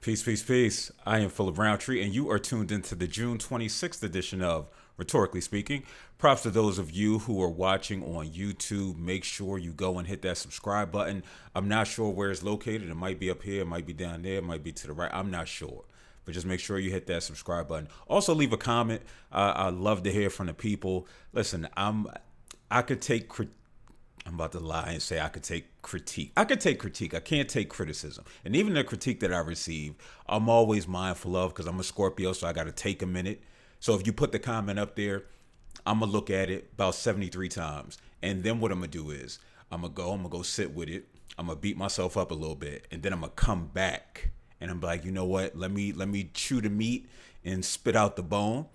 Peace, peace, peace. I am Phillip Roundtree, and you are tuned into the June 26th edition of Rhetorically Speaking. Props to those of you who are watching on YouTube. Make sure you go and hit that subscribe button. I'm not sure where it's located. It might be up here, it might be down there, it might be to the right. I'm not sure. But just make sure you hit that subscribe button. Also, leave a comment. I love to hear from the people. Listen, I could take I'm about to lie and say I could take critique. I could take critique. I can't take criticism. And even the critique that I receive, I'm always mindful of because I'm a Scorpio, so I got to take a minute. So if you put the comment up there, I'm going to look at it about 73 times. And then what I'm going to do is I'm going to go sit with it. I'm going to beat myself up a little bit. And then I'm going to come back and I'm like, you know what? Let me chew the meat and spit out the bone.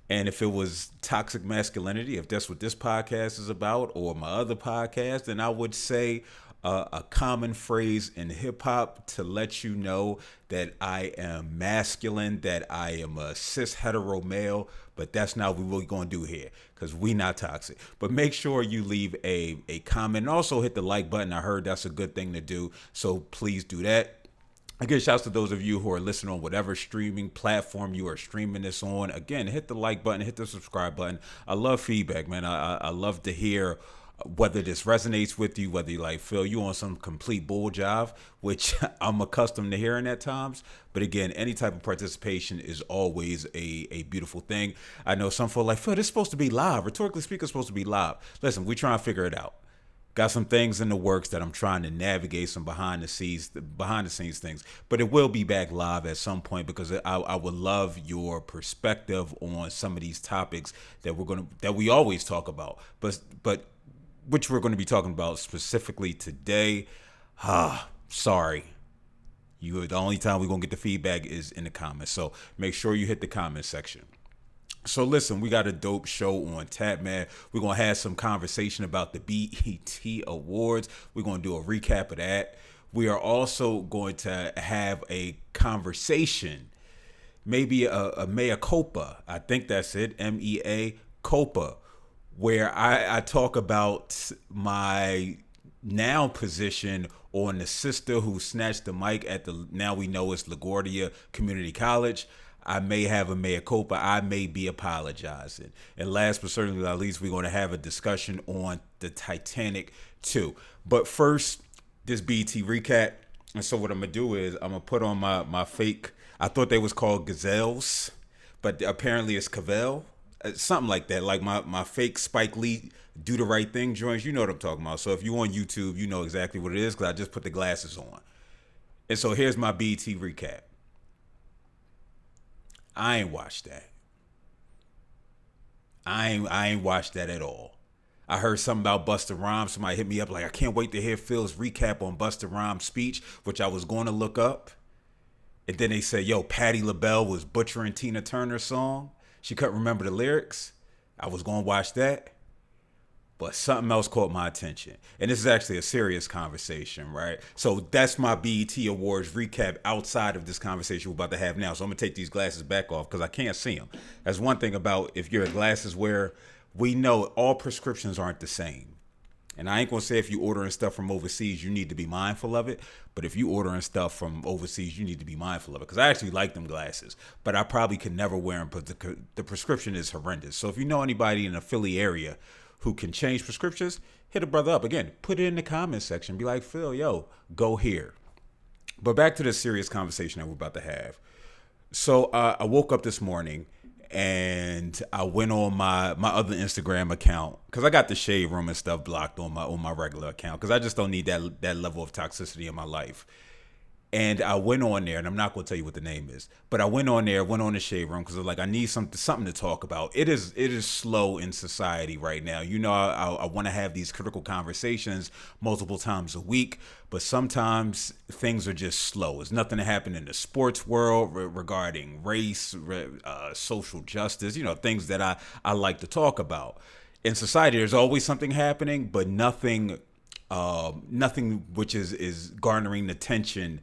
And if it was toxic masculinity, if that's what this podcast is about or my other podcast, then I would say a common phrase in hip hop to let you know that I am masculine, that I am a cis hetero male, but that's not what we're going to do here because we not toxic. But make sure you leave a comment and also hit the like button. I heard that's a good thing to do. So please do that. Again, shouts to those of you who are listening on whatever streaming platform you are streaming this on. Again, hit the like button, hit the subscribe button. I love feedback, man. I love to hear whether this resonates with you, whether you like, Phil, you on some complete bull jive, which I'm accustomed to hearing at times. But again, any type of participation is always a beautiful thing. I know some folks like, Phil, this is supposed to be live. Rhetorically speaking, it's supposed to be live. Listen, we trying to figure it out. Got some things in the works that I'm trying to navigate, some behind the scenes things, but it will be back live at some point because I would love your perspective on some of these topics that we always talk about, but which we're going to be talking about specifically today. Sorry. The only time we're going to get the feedback is in the comments. So make sure you hit the comment section. So listen, we got a dope show on tap, man. We're going to have some conversation about the BET Awards. We're going to do a recap of that. We are also going to have a conversation, maybe a mea culpa. I think that's it, MEA culpa, where I talk about my now position on the sister who snatched the mic at the, now we know it's LaGuardia College. I may have a mea culpa. I may be apologizing. And last but certainly not least, we're going to have a discussion on the Titanic too. But first, this BET recap. And so what I'm going to do is I'm going to put on my fake, I thought they was called gazelles, but apparently it's Cavell. Something like that. Like my fake Spike Lee Do the Right Thing joints. You know what I'm talking about. So if you're on YouTube, you know exactly what it is because I just put the glasses on. And so here's my BET recap. I ain't watched that. I ain't watched that at all. I heard something about Busta Rhymes. Somebody hit me up like, I can't wait to hear Phil's recap on Busta Rhymes' speech, which I was going to look up. And then they said, yo, Patti LaBelle was butchering Tina Turner's song. She couldn't remember the lyrics. I was going to watch that. But something else caught my attention. And this is actually a serious conversation, right? So that's my BET Awards recap outside of this conversation we're about to have now. So I'm going to take these glasses back off because I can't see them. That's one thing about if you're a glasses wearer, we know all prescriptions aren't the same. And I ain't going to say if you ordering stuff from overseas, you need to be mindful of it. But if you ordering stuff from overseas, you need to be mindful of it. Because I actually like them glasses. But I probably could never wear them because the prescription is horrendous. So if you know anybody in the Philly area who can change prescriptions, hit a brother up. Again, put it in the comment section. Be like, Phil, yo, go here. But back to this serious conversation that we're about to have. So I woke up this morning and I went on my other Instagram account because I got the shade room and stuff blocked on my regular account because I just don't need that level of toxicity in my life. And I went on there, and I'm not going to tell you what the name is, but I went on the shade room because I was like, I need something to talk about. It is slow in society right now. You know, I want to have these critical conversations multiple times a week, but sometimes things are just slow. There's nothing that happened in the sports world regarding race, social justice, you know, things that I like to talk about. In society, there's always something happening, but nothing which is garnering the attention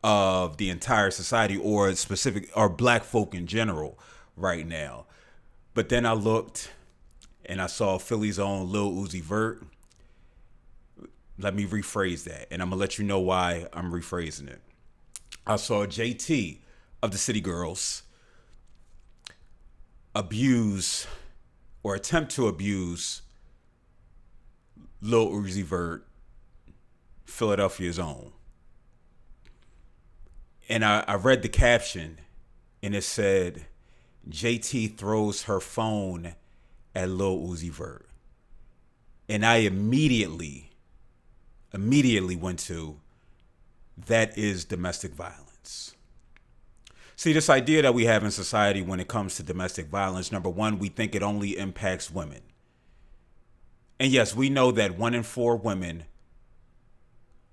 of the entire society or black folk in general right now. But then I looked and I saw Philly's own Lil Uzi Vert. Let me rephrase that, and I'm gonna let you know why I'm rephrasing it. I saw JT of the City Girls abuse or attempt to abuse Lil Uzi Vert, Philadelphia's own. And I read the caption and it said, JT throws her phone at Lil Uzi Vert. And I immediately went to, that is domestic violence. See, this idea that we have in society when it comes to domestic violence, number one, we think it only impacts women. And yes, we know that 1 in 4 women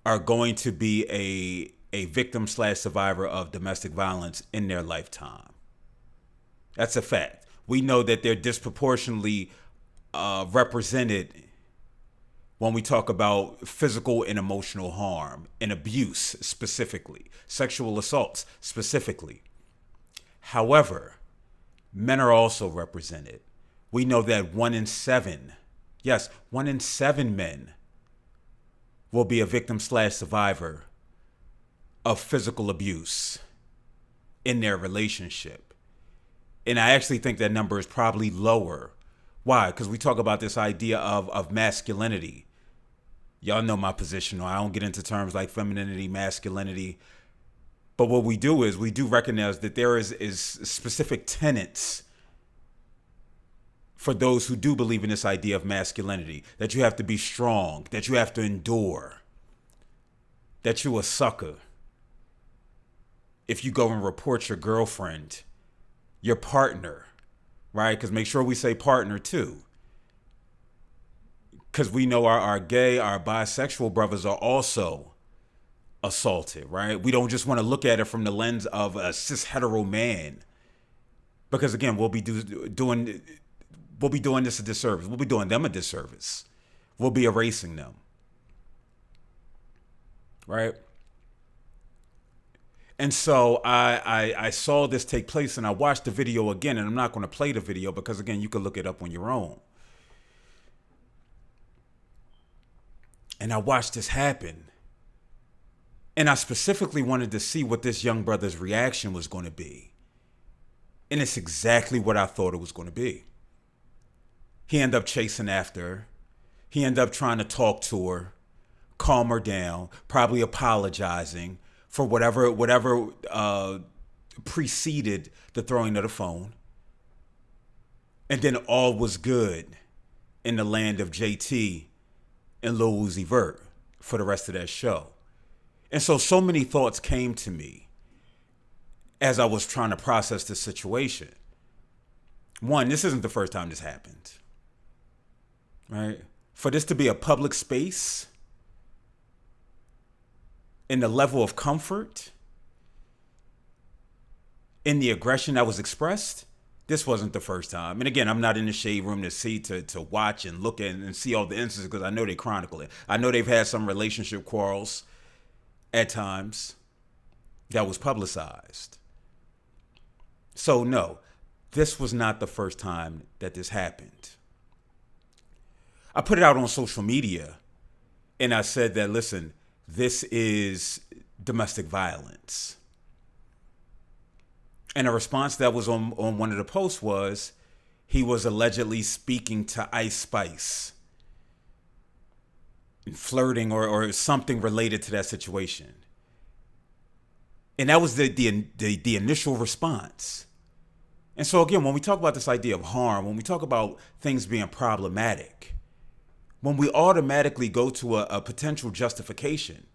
are going to be a victim / survivor of domestic violence in their lifetime. That's a fact. We know that they're disproportionately represented when we talk about physical and emotional harm and abuse specifically, sexual assaults specifically. However, men are also represented. We know that 1 in 7, yes, 1 in 7 men will be a victim / survivor of physical abuse in their relationship. And I actually think that number is probably lower. Why? Because we talk about this idea of masculinity. Y'all know my position. I don't get into terms like femininity, masculinity. But what we do is we do recognize that there is specific tenets for those who do believe in this idea of masculinity. That you have to be strong, that you have to endure, that you're a sucker. If you go and report your girlfriend, your partner, right? Because make sure we say partner too. Because we know our gay, our bisexual brothers are also assaulted, right? We don't just want to look at it from the lens of a cis hetero man. Because again, we'll be doing this a disservice. We'll be doing them a disservice. We'll be erasing them. Right? And so I saw this take place and I watched the video again, and I'm not going to play the video because again, you can look it up on your own. And I watched this happen. And I specifically wanted to see what this young brother's reaction was going to be. And it's exactly what I thought it was going to be. He ended up chasing after her. He ended up trying to talk to her, calm her down, probably apologizing for whatever preceded the throwing of the phone. And then all was good in the land of JT and Lil Uzi Vert for the rest of that show. And so many thoughts came to me as I was trying to process this situation. One, this isn't the first time this happened, right? For this to be a public space in the level of comfort, in the aggression that was expressed, this wasn't the first time. And again, I'm not in the shade room to watch and look at and see all the instances because I know they chronicle it. I know they've had some relationship quarrels at times that was publicized. So no, this was not the first time that this happened. I put it out on social media and I said that, listen, this is domestic violence. And a response that was on one of the posts was, he was allegedly speaking to Ice Spice, and flirting or something related to that situation. And that was the initial response. And so again, when we talk about this idea of harm, when we talk about things being problematic, when we automatically go to a potential justification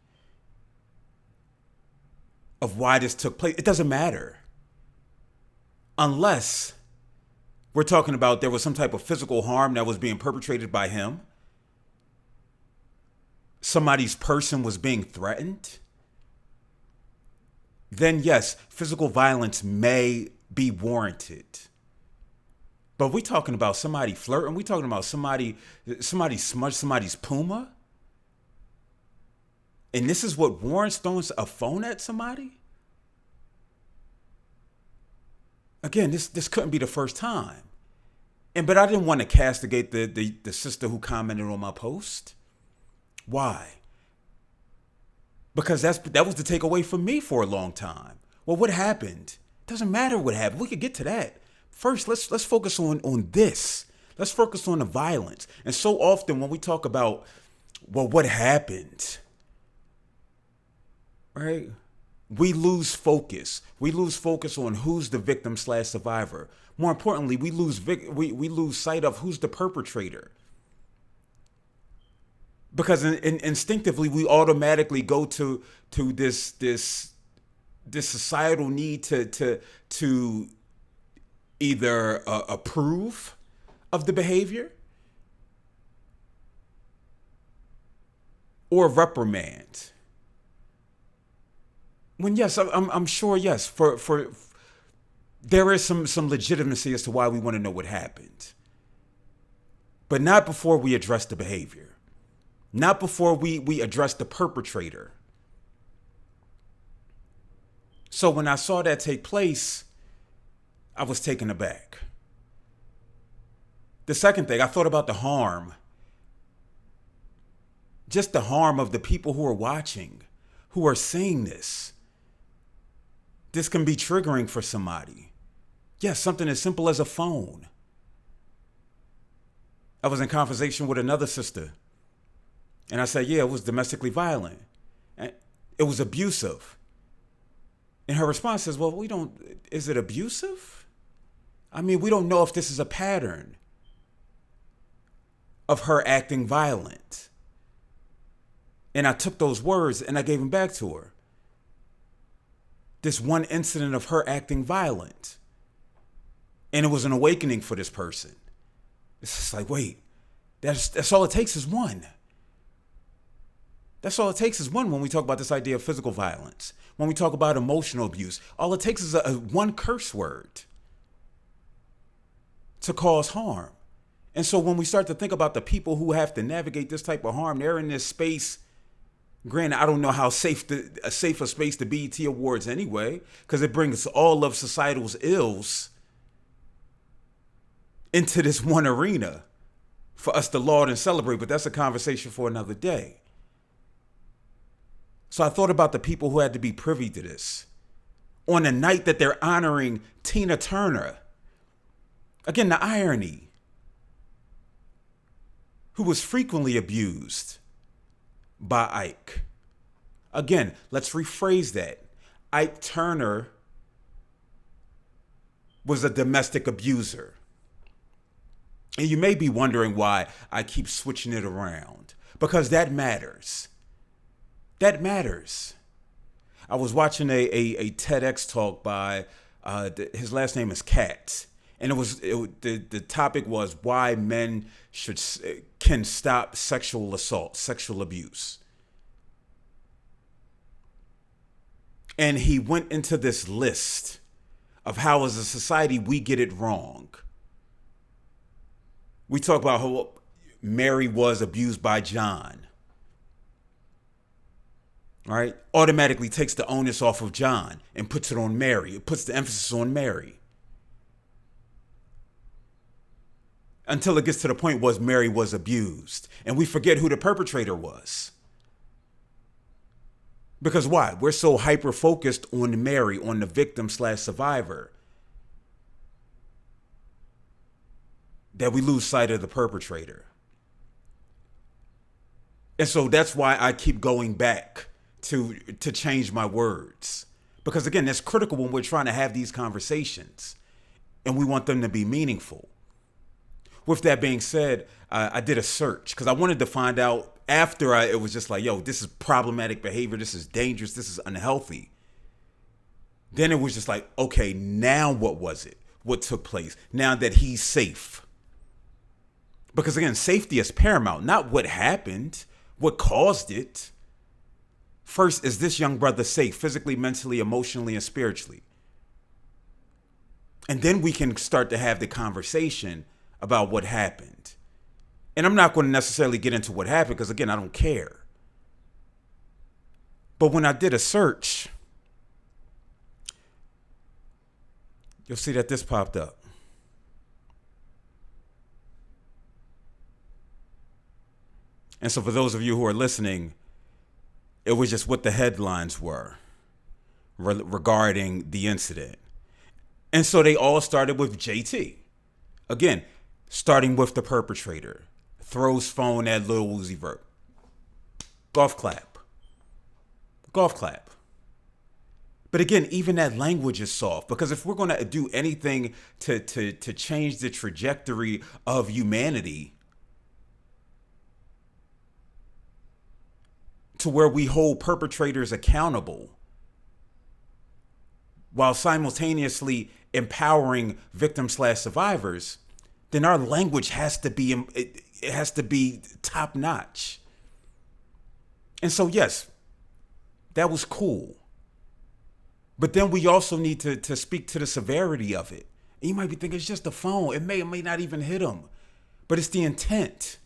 of why this took place, it doesn't matter. Unless we're talking about there was some type of physical harm that was being perpetrated by him. Somebody's person was being threatened. Then yes, physical violence may be warranted. But we talking about somebody flirting. We talking about somebody smudged somebody's Puma. And this is what warrants throwing a phone at somebody? Again, this couldn't be the first time. But I didn't want to castigate the sister who commented on my post. Why? Because that was the takeaway for me for a long time. Well, what happened? Doesn't matter what happened. We could get to that. First, let's focus on this. Let's focus on the violence. And so often when we talk about, well, what happened, right? We lose focus. We lose focus on who's the victim / survivor. More importantly, we lose sight of who's the perpetrator. Because instinctively we automatically go to this societal need to either approve of the behavior or reprimand. When yes, I'm sure yes, for there is some legitimacy as to why we want to know what happened, but not before we address the behavior, not before we address the perpetrator. So when I saw that take place, I was taken aback. The second thing, I thought about the harm, just the harm of the people who are watching, who are seeing this. This can be triggering for somebody. Yes, something as simple as a phone. I was in conversation with another sister, and I said, yeah, it was domestically violent. And it was abusive. And her response is, well, is it abusive? I mean, we don't know if this is a pattern of her acting violent. And I took those words and I gave them back to her. This one incident of her acting violent. And it was an awakening for this person. It's just like, wait, that's all it takes is one. That's all it takes is one when we talk about this idea of physical violence. When we talk about emotional abuse, all it takes is one curse word to cause harm. And so when we start to think about the people who have to navigate this type of harm, they're in this space. Granted, I don't know how safe a space the BET Awards anyway, because it brings all of societal's ills into this one arena for us to laud and celebrate, but that's a conversation for another day. So I thought about the people who had to be privy to this on the night that they're honoring Tina Turner. Again, the irony, who was frequently abused by Ike. Again, let's rephrase that. Ike Turner was a domestic abuser. And you may be wondering why I keep switching it around, because that matters. That matters. I was watching a TEDx talk by, his last name is Katz. And the topic was why men can stop sexual assault, sexual abuse. And he went into this list of how as a society we get it wrong. We talk about how Mary was abused by John. Right? Automatically takes the onus off of John and puts it on Mary. It puts the emphasis on Mary. Until it gets to the point was Mary was abused. And we forget who the perpetrator was. Because why? We're so hyper-focused on Mary, on the victim / survivor, that we lose sight of the perpetrator. And so that's why I keep going back to change my words. Because again, that's critical when we're trying to have these conversations and we want them to be meaningful. With that being said, I did a search because I wanted to find out after it was just like, yo, this is problematic behavior. This is dangerous. This is unhealthy. Then it was just like, okay, now what was it? What took place? Now that he's safe. Because again, safety is paramount, not what happened, what caused it. First, is this young brother safe physically, mentally, emotionally, and spiritually? And then we can start to have the conversation about what happened. And I'm not going to necessarily get into what happened because, again, I don't care. But when I did a search, you'll see that this popped up. And so for those of you who are listening, It was just what the headlines were regarding the incident. And so they all started with JT. Again, starting with the perpetrator. Throws phone at Lil Uzi Vert. Golf clap. Golf clap. But again, even that language is soft, because if we're going to do anything to change the trajectory of humanity to where we hold perpetrators accountable while simultaneously empowering victims/survivors, then our language has to be top notch. And so, yes, that was cool. But then we also need to speak to the severity of it. And you might be thinking it's just a phone. It may or may not even hit him. But it's the intent.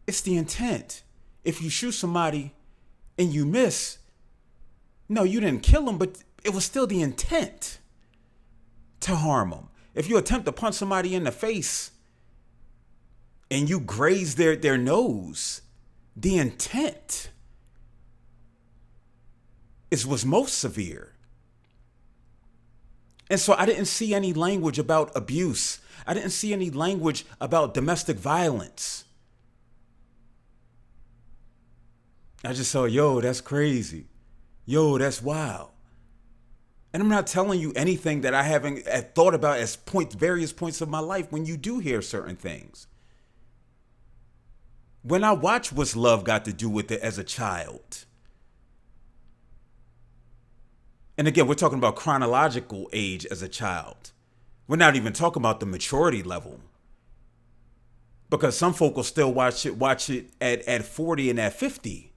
It's the intent. If you shoot somebody and you miss, no, you didn't kill him, but it was still the intent to harm him. If you attempt to punch somebody in the face and you graze their nose, the intent was most severe. And so I didn't see any language about abuse. I didn't see any language about domestic violence. I just saw, yo, that's crazy. Yo, that's wild. And I'm not telling you anything that I haven't thought about as various points of my life when you do hear certain things. When I watch What's Love Got to Do with It as a child. And again, we're talking about chronological age as a child. We're not even talking about the maturity level. Because some folk will still watch it at 40 and at 50.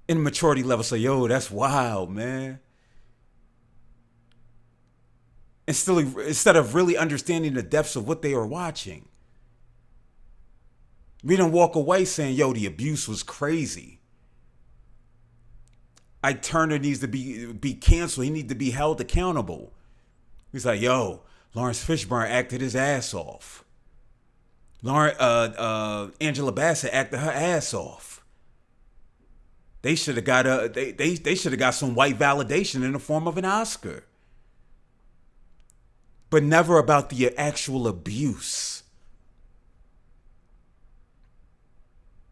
In maturity level, say, yo, that's wild, man. And still, instead of really understanding the depths of what they are watching, we don't walk away saying, yo, the abuse was crazy. Ike Turner needs to be canceled. He needs to be held accountable. He's like, yo, Lawrence Fishburne acted his ass off. Angela Bassett acted her ass off. They should have got they should have got some white validation in the form of an Oscar. But never about the actual abuse.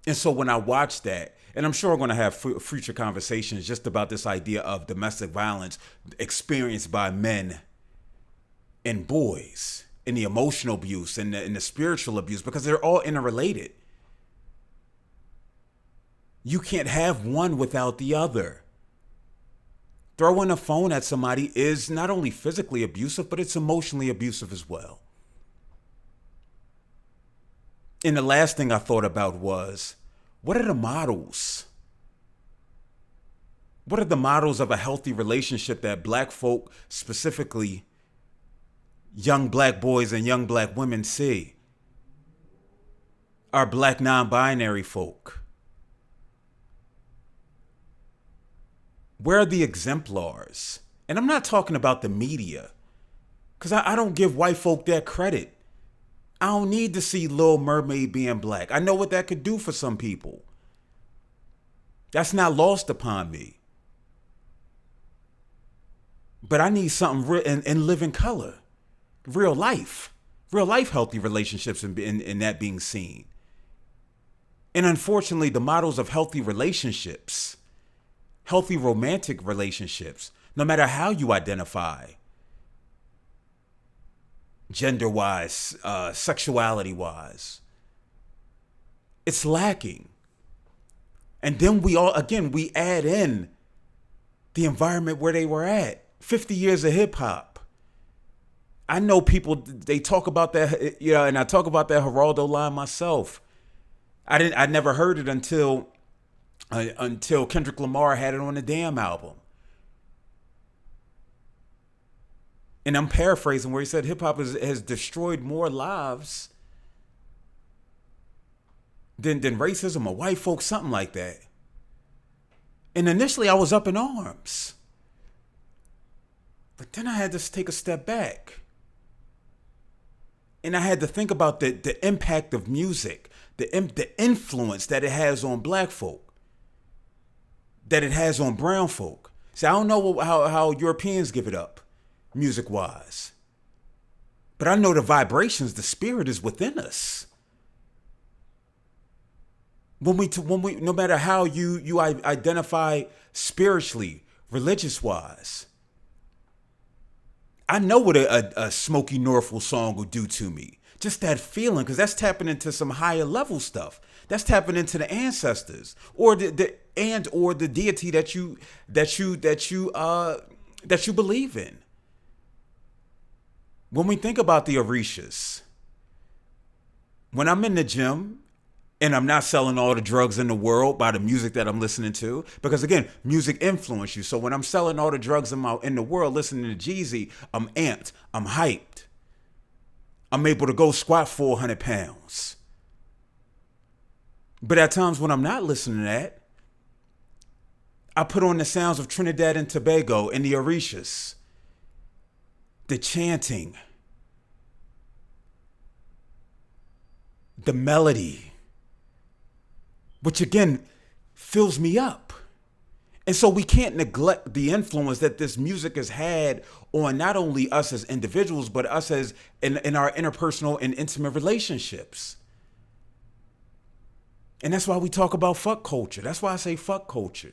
And so when I watch that, and I'm sure we're going to have future conversations just about this idea of domestic violence experienced by men and boys, and the emotional abuse and the spiritual abuse, because they're all interrelated. You can't have one without the other. Throwing a phone at somebody is not only physically abusive, but it's emotionally abusive as well. And the last thing I thought about was, what are the models? What are the models of a healthy relationship that black folk, specifically young black boys and young black women, see? Our black non-binary folk. Where are the exemplars? And I'm not talking about the media, because I don't give white folk that credit. I don't need to see Little Mermaid being black. I know what that could do for some people. That's not lost upon me. But I need something real in living color. Real life healthy relationships and that being seen. And unfortunately, the models of healthy relationships, healthy romantic relationships, no matter how you identify, gender-wise, sexuality-wise, it's lacking. And then we add in the environment where they were at. 50 years of hip-hop. I know people, they talk about that, and I talk about that Geraldo line myself. I never heard it until Kendrick Lamar had it on the damn album. And I'm paraphrasing where he said hip-hop has destroyed more lives than racism or white folks, something like that. And initially I was up in arms. But then I had to take a step back And I had to think about the impact of music, the influence that it has on black folk, that it has on brown folk. See, I don't know how Europeans give it up, music wise, but I know the vibrations, the spirit is within us. When we, no matter how you identify spiritually, religious wise, I know what a Smokey Norfolk song will do to me. Just that feeling, because that's tapping into some higher level stuff. That's tapping into the ancestors or the deity that you believe in. When we think about the Orishas, when I'm in the gym and I'm not selling all the drugs in the world by the music that I'm listening to, because again, music influences you. So when I'm selling all the drugs in the world, listening to Jeezy, I'm amped, I'm hyped. I'm able to go squat 400 pounds. But at times when I'm not listening to that, I put on the sounds of Trinidad and Tobago and the Orishas, the chanting, the melody, which again fills me up. And so we can't neglect the influence that this music has had on not only us as individuals, but us as in our interpersonal and intimate relationships. And that's why we talk about fuck culture. That's why I say fuck culture.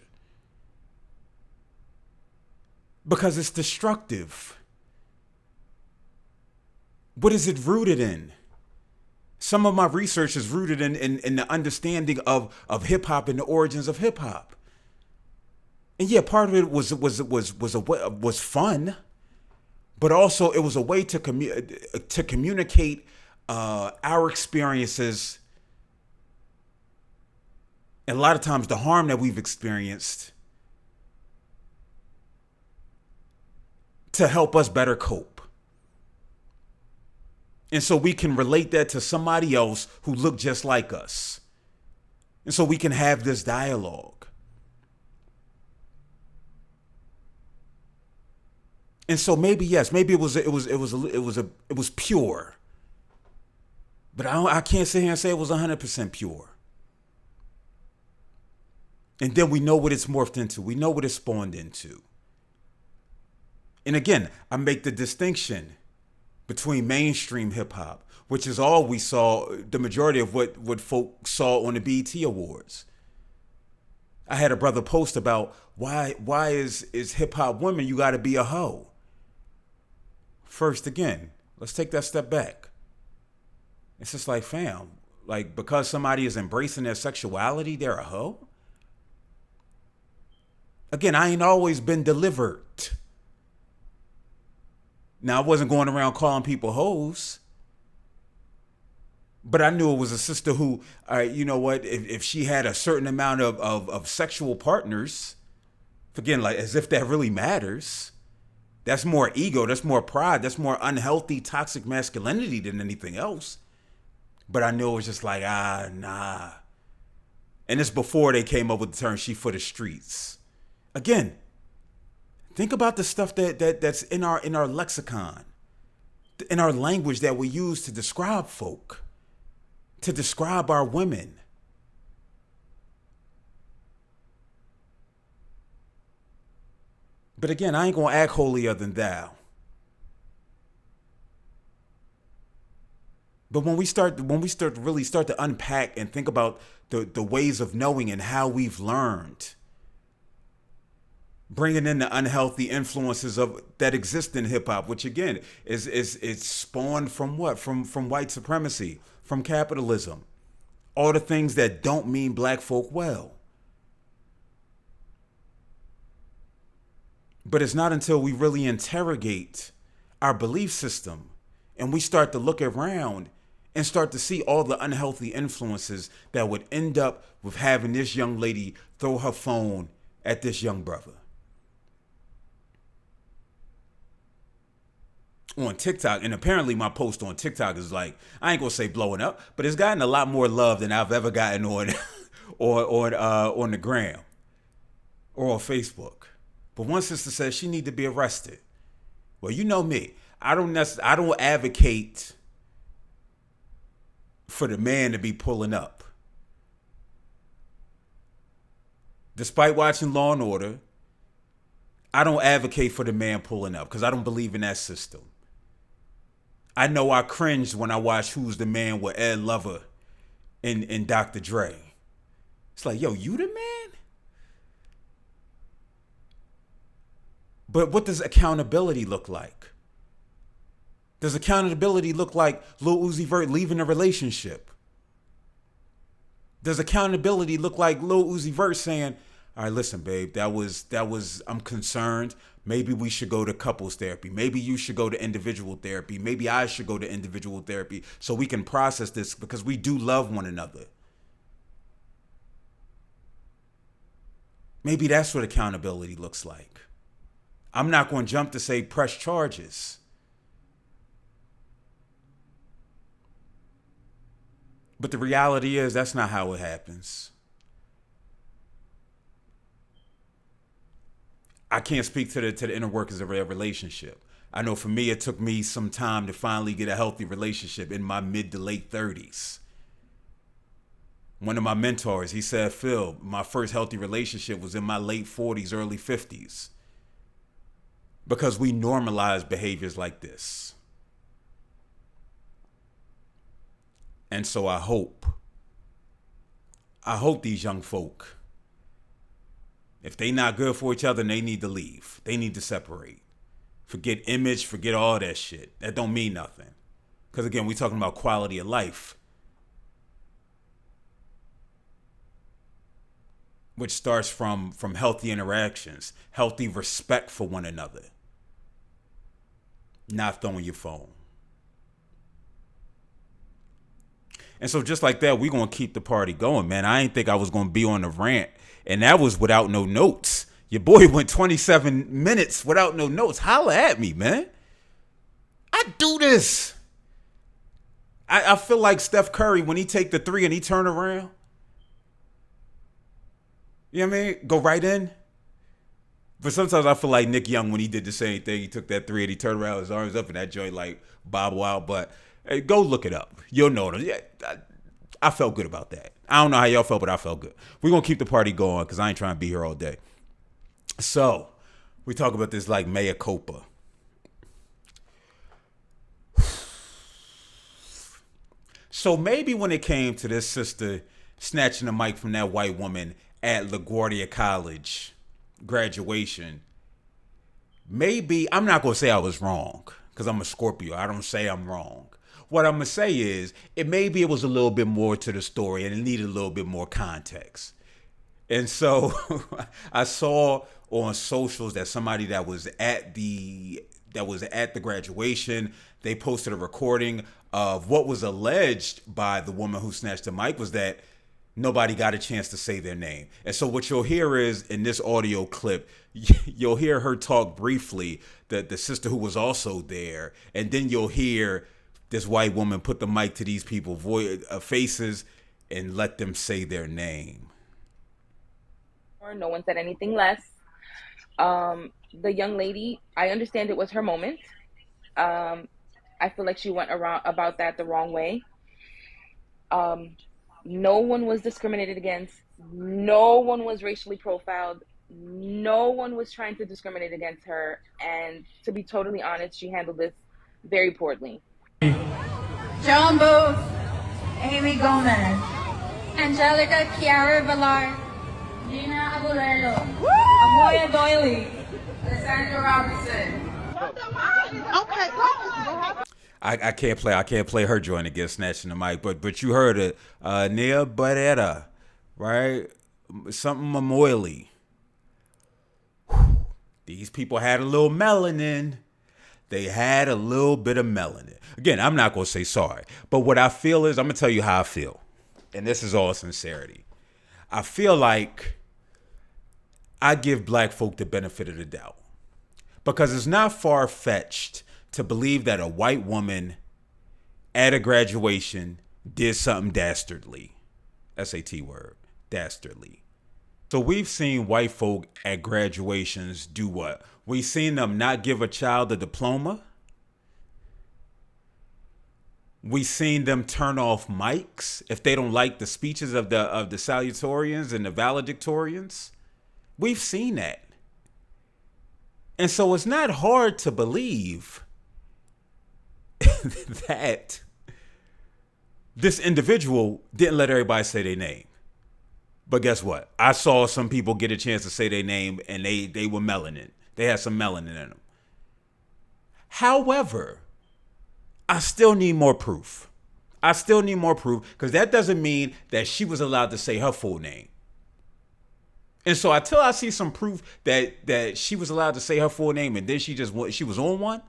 Because it's destructive. What is it rooted in? Some of my research is rooted in the understanding of hip hop and the origins of hip hop. And yeah, part of it was fun, but also it was a way to communicate our experiences, and a lot of times the harm that we've experienced, to help us better cope. And so we can relate that to somebody else who looked just like us. And so we can have this dialogue. And so maybe it was pure. But I can't sit here and say it was 100% pure. And then we know what it's morphed into. We know what it's spawned into. And again, I make the distinction between mainstream hip hop, which is all we saw, the majority of what folk saw on the BET Awards. I had a brother post about why is hip hop women, you gotta be a hoe. First, again, let's take that step back. It's just like, fam, like because somebody is embracing their sexuality, they're a hoe? Again, I ain't always been delivered. Now, I wasn't going around calling people hoes, but I knew it was a sister who, you know what, if she had a certain amount of sexual partners, again, like as if that really matters, that's more ego, that's more pride, that's more unhealthy, toxic masculinity than anything else. But I knew it was just like, nah. And it's before they came up with the term she for the streets. Again, think about the stuff that's in our lexicon, in our language that we use to describe folk, to describe our women. But again, I ain't gonna act holier than thou. But when we start to really start to unpack and think about the ways of knowing and how we've learned, bringing in the unhealthy influences that exist in hip hop, which again is spawned from what? From white supremacy, from capitalism, all the things that don't mean black folk well. But it's not until we really interrogate our belief system and we start to look around and start to see all the unhealthy influences that would end up with having this young lady throw her phone at this young brother. On TikTok, and apparently my post on TikTok is like, I ain't gonna say blowing up, but it's gotten a lot more love than I've ever gotten on on the gram or on Facebook. But one sister says she need to be arrested. Well, you know me, I don't advocate for the man to be pulling up. Despite watching Law and Order, I don't advocate for the man pulling up because I don't believe in that system. I know I cringed when I watched Who's the Man with Ed Lover and Dr. Dre. It's like, yo, you the man? But what does accountability look like? Does accountability look like Lil Uzi Vert leaving a relationship? Does accountability look like Lil Uzi Vert saying, all right, listen, babe, that was, I'm concerned. Maybe we should go to couples therapy. Maybe you should go to individual therapy. Maybe I should go to individual therapy so we can process this because we do love one another. Maybe that's what accountability looks like. I'm not going to jump to say press charges. But the reality is that's not how it happens. I can't speak to the inner workings of a relationship. I know for me, it took me some time to finally get a healthy relationship in my mid to late 30s. One of my mentors, he said, Phil, my first healthy relationship was in my late 40s, early 50s. Because we normalize behaviors like this. And so I hope these young folk, if they not good for each other, they need to leave. They need to separate. Forget image, forget all that shit. That don't mean nothing. Because again, we're talking about quality of life. Which starts from healthy interactions, healthy respect for one another. Not throwing your phone. And so just like that, we're going to keep the party going, man. I didn't think I was going to be on a rant. And that was without no notes. Your boy went 27 minutes without no notes. Holla at me, man. I do this. I feel like Steph Curry when he take the three and he turn around. You know what I mean? Go right in. But sometimes I feel like Nick Young when he did the same thing. He took that three and he turned around, his arms up, and that joint like bobble out. But hey, go look it up. You'll know it. Yeah, I felt good about that. I don't know how y'all felt, but I felt good. We're going to keep the party going because I ain't trying to be here all day. So we talk about this like mea culpa. So maybe when it came to this sister snatching the mic from that white woman at LaGuardia College graduation, maybe, I'm not going to say I was wrong because I'm a Scorpio. I don't say I'm wrong. What I'm going to say is maybe it was a little bit more to the story and it needed a little bit more context. And so I saw on socials that somebody that was at the graduation, they posted a recording of what was alleged by the woman who snatched the mic was that nobody got a chance to say their name. And so what you'll hear is in this audio clip, you'll hear her talk briefly, the sister who was also there, and then you'll hear this white woman put the mic to these people's faces and let them say their name. No one said anything less. The young lady, I understand it was her moment. I feel like she went about that the wrong way. No one was discriminated against. No one was racially profiled. No one was trying to discriminate against her. And to be totally honest, she handled this very poorly. John Booth, Amy Gomez, Angelica Chiara Villar, Gina Abulelo, Amoya Doyley, Cassandra Robertson. Okay, I can't play her joint against snatching the mic, but you heard it, Nia Barrera, right? Something Mamoily. These people had a little melanin. They had a little bit of melanin. Again, I'm not going to say sorry. But what I feel is, I'm going to tell you how I feel. And this is all sincerity. I feel like I give black folk the benefit of the doubt. Because it's not far-fetched to believe that a white woman at a graduation did something dastardly. SAT word. Dastardly. So we've seen white folk at graduations do what? We've seen them not give a child a diploma. We seen them turn off mics if they don't like the speeches of the salutatorians and the valedictorians. We've seen that. And so it's not hard to believe that this individual didn't let everybody say their name. But guess what? I saw some people get a chance to say their name and they were melanin. They had some melanin in them. However, I still need more proof. Because that doesn't mean that she was allowed to say her full name. And so until I see some proof that she was allowed to say her full name and then she was on one,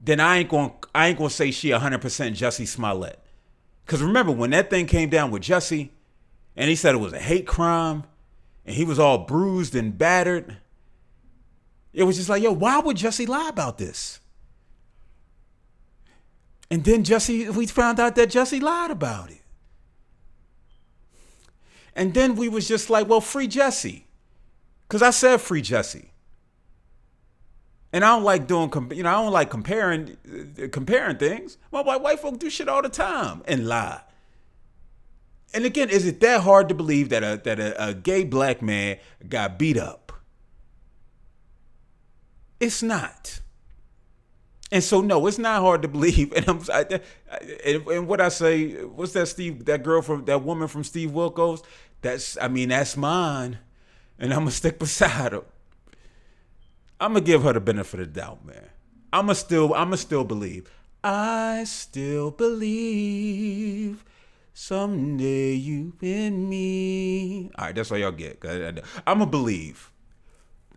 then I ain't gonna say she 100% Jussie Smollett. Because remember when that thing came down with Jussie and he said it was a hate crime and he was all bruised and battered, it was just like, yo, why would Jussie lie about this? And then we found out that Jussie lied about it. And then we was just like, well, free Jussie. Because I said free Jussie. And I don't like I don't like comparing things. My white folk do shit all the time and lie. And again, is it that hard to believe that a gay black man got beat up? It's not. And so no, it's not hard to believe. And what I say, what's that woman from Steve Wilkos? That's mine, and I'm gonna stick beside her. I'm gonna give her the benefit of the doubt, man. I'ma still believe. I still believe someday you and me. All right, that's all y'all get. I'ma believe.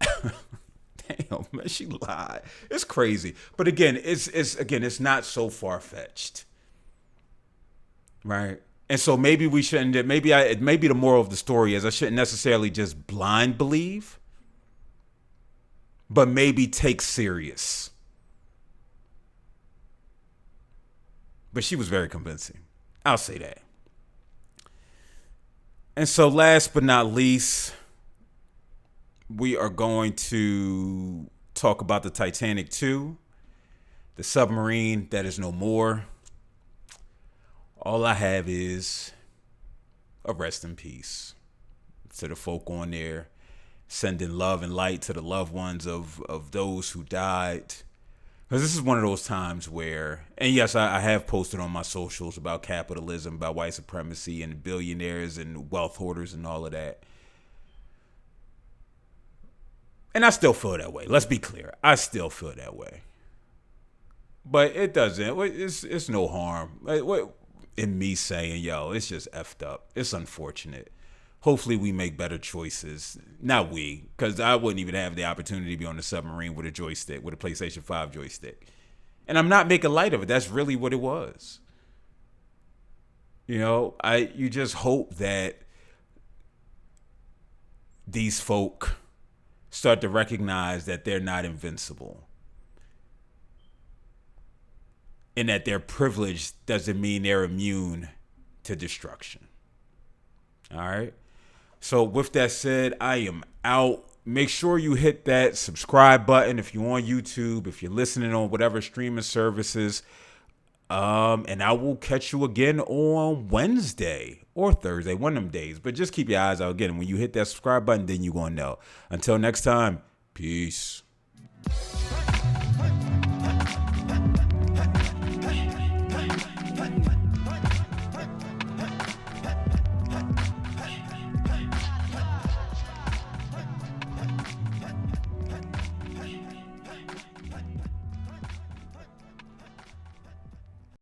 Damn, man, she lied. It's crazy. But again, it's not so far-fetched. Right? And so maybe we shouldn't, maybe the moral of the story is I shouldn't necessarily just blind believe, but maybe take serious. But she was very convincing. I'll say that. And so last but not least, we are going to talk about the Titanic 2, the submarine that is no more. All I have is a rest in peace to the folk on there, sending love and light to the loved ones of those who died. Because this is one of those times where, and yes, I have posted on my socials about capitalism, about white supremacy and billionaires and wealth hoarders and all of that. And I still feel that way. Let's be clear. I still feel that way. But it doesn't. It's no harm in me saying, yo, it's just effed up. It's unfortunate. Hopefully we make better choices. Not we, because I wouldn't even have the opportunity to be on the submarine with a joystick, with a PlayStation 5 joystick. And I'm not making light of it. That's really what it was. You just hope that these folk start to recognize that they're not invincible. And that their privilege doesn't mean they're immune to destruction. All right? So with that said, I am out. Make sure you hit that subscribe button if you're on YouTube, if you're listening on whatever streaming services. And I will catch you again on Wednesday or Thursday, one of them days. But just keep your eyes out again. When you hit that subscribe button, then you're going to know. Until next time, peace.